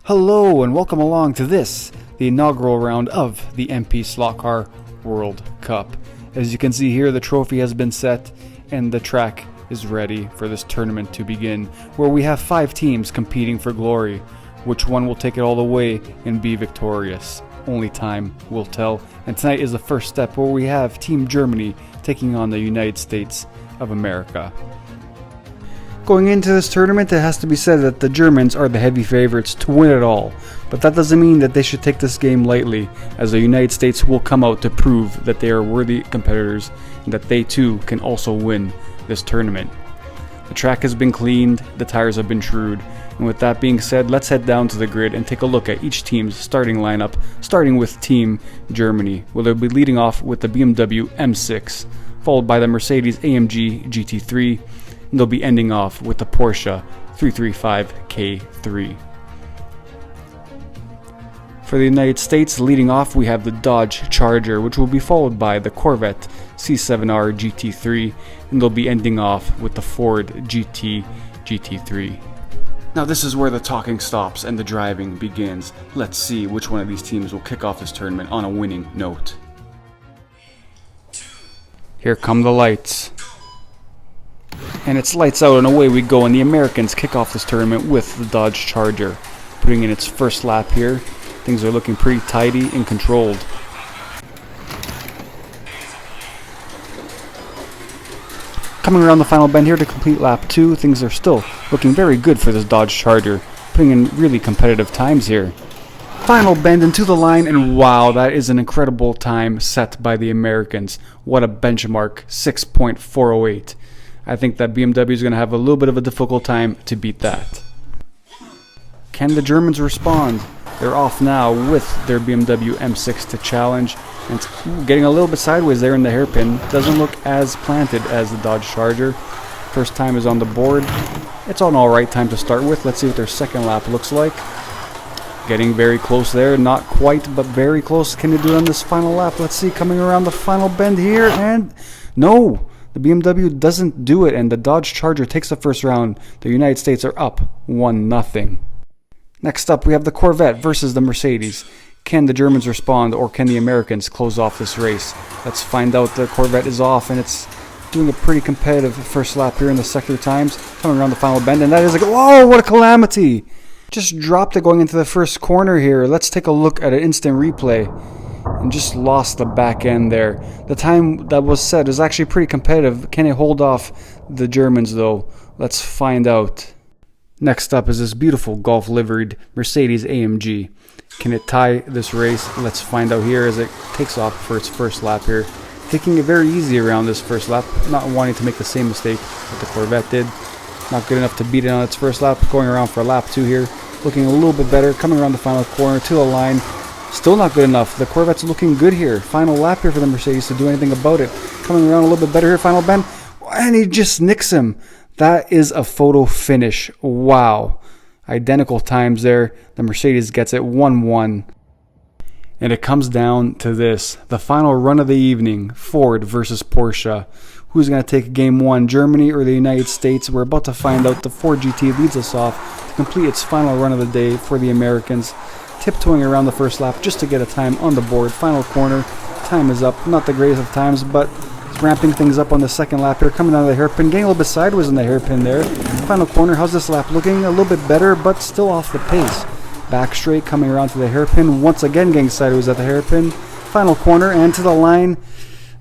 Hello and welcome along to this, the inaugural round of the MP Slot Car World Cup. As you can see here, the trophy has been set and the track is ready for this tournament to begin, where we have 5 teams competing for glory. Which one will take it all the way and be victorious? Only time will tell. And tonight is the first step where we have Team Germany taking on the United States of America. Going into this tournament, it has to be said that the Germans are the heavy favorites to win it all, but that doesn't mean that they should take this game lightly, as the United States will come out to prove that they are worthy competitors and that they too can also win this tournament. The track has been cleaned, the tires have been trued, and with that being said, let's head down to the grid and take a look at each team's starting lineup, starting with Team Germany, where they'll be leading off with the BMW M6, followed by the Mercedes-AMG GT3, and they'll be ending off with the Porsche 335 K3. For the United States, leading off we have the Dodge Charger, which will be followed by the Corvette C7R GT3, and they'll be ending off with the Ford GT GT3. Now this is where the talking stops and the driving begins. Let's see which one of these teams will kick off this tournament on a winning note. Here come the lights. And it's lights out and away we go, and the Americans kick off this tournament with the Dodge Charger. Putting in its first lap here, things are looking pretty tidy and controlled. Coming around the final bend here to complete lap 2, things are still looking very good for this Dodge Charger, putting in really competitive times here. Final bend into the line, and wow, that is an incredible time set by the Americans. What a benchmark, 6.408. I think that BMW is going to have a little bit of a difficult time to beat that. Can the Germans respond? They're off now with their BMW M6 to challenge, and it's getting a little bit sideways there in the hairpin. Doesn't look as planted as the Dodge Charger. First time is on the board. It's an alright time to start with. Let's see what their second lap looks like. Getting very close there, not quite, but very close. Can they do it on this final lap? Let's see, coming around the final bend here, and no! The BMW doesn't do it, and the Dodge Charger takes the first round. The United States are up 1-0. Next up, we have the Corvette versus the Mercedes. Can the Germans respond, or can the Americans close off this race? Let's find out. The Corvette is off, and it's doing a pretty competitive first lap here in the sector times. Coming around the final bend, and that is like, whoa, what a calamity! Just dropped it going into the first corner here. Let's take a look at an instant replay. And just lost the back end there. The time that was set is actually pretty competitive. Can it hold off the Germans though? Let's find out. Next up is this beautiful Golf liveried Mercedes-AMG. Can it tie this race? Let's find out here as it takes off for its first lap here. Taking it very easy around this first lap, not wanting to make the same mistake that the Corvette did. Not good enough to beat it on its first lap. Going around for lap 2 here. Looking a little bit better. Coming around the final corner to the line. Still not good enough. The Corvette's looking good here. Final lap here for the Mercedes to do anything about it. Coming around a little bit better here. Final bend. And he just nicks him. That is a photo finish. Wow. Identical times there. The Mercedes gets it 1-1. And it comes down to this. The final run of the evening. Ford versus Porsche. Who's going to take game 1? Germany or the United States? We're about to find out. The Ford GT leads us off to complete its final run of the day for the Americans. Tiptoeing around the first lap just to get a time on the board. Final corner, time is up. Not the greatest of times, but it's ramping things up on the second lap here. Coming out of the hairpin, getting a little bit sideways in the hairpin there. Final corner, how's this lap looking? A little bit better, but still off the pace. Back straight, coming around to the hairpin. Once again getting sideways at the hairpin. Final corner and to the line.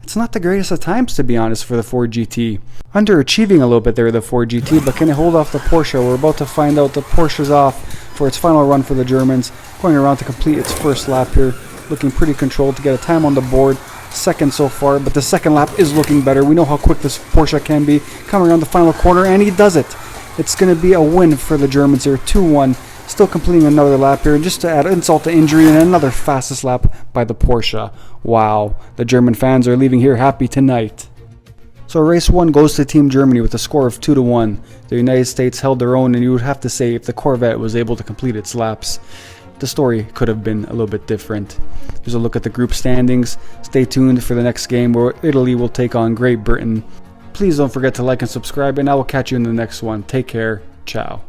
It's not the greatest of times, to be honest, for the Ford GT. Underachieving a little bit there, the Ford GT, but can it hold off the Porsche? We're about to find out. The Porsche's off for its final run for the Germans. Going around to complete its first lap here. Looking pretty controlled to get a time on the board. Second so far, but the second lap is looking better. We know how quick this Porsche can be. Coming around the final corner, and he does it. It's going to be a win for the Germans here, 2-1. Still completing another lap here, just to add insult to injury, and another fastest lap by the Porsche. Wow, the German fans are leaving here happy tonight. So race 1 goes to Team Germany with a score of 2-1. The United States held their own, and you would have to say if the Corvette was able to complete its laps, the story could have been a little bit different. Here's a look at the group standings. Stay tuned for the next game where Italy will take on Great Britain. Please don't forget to like and subscribe, and I will catch you in the next one. Take care. Ciao.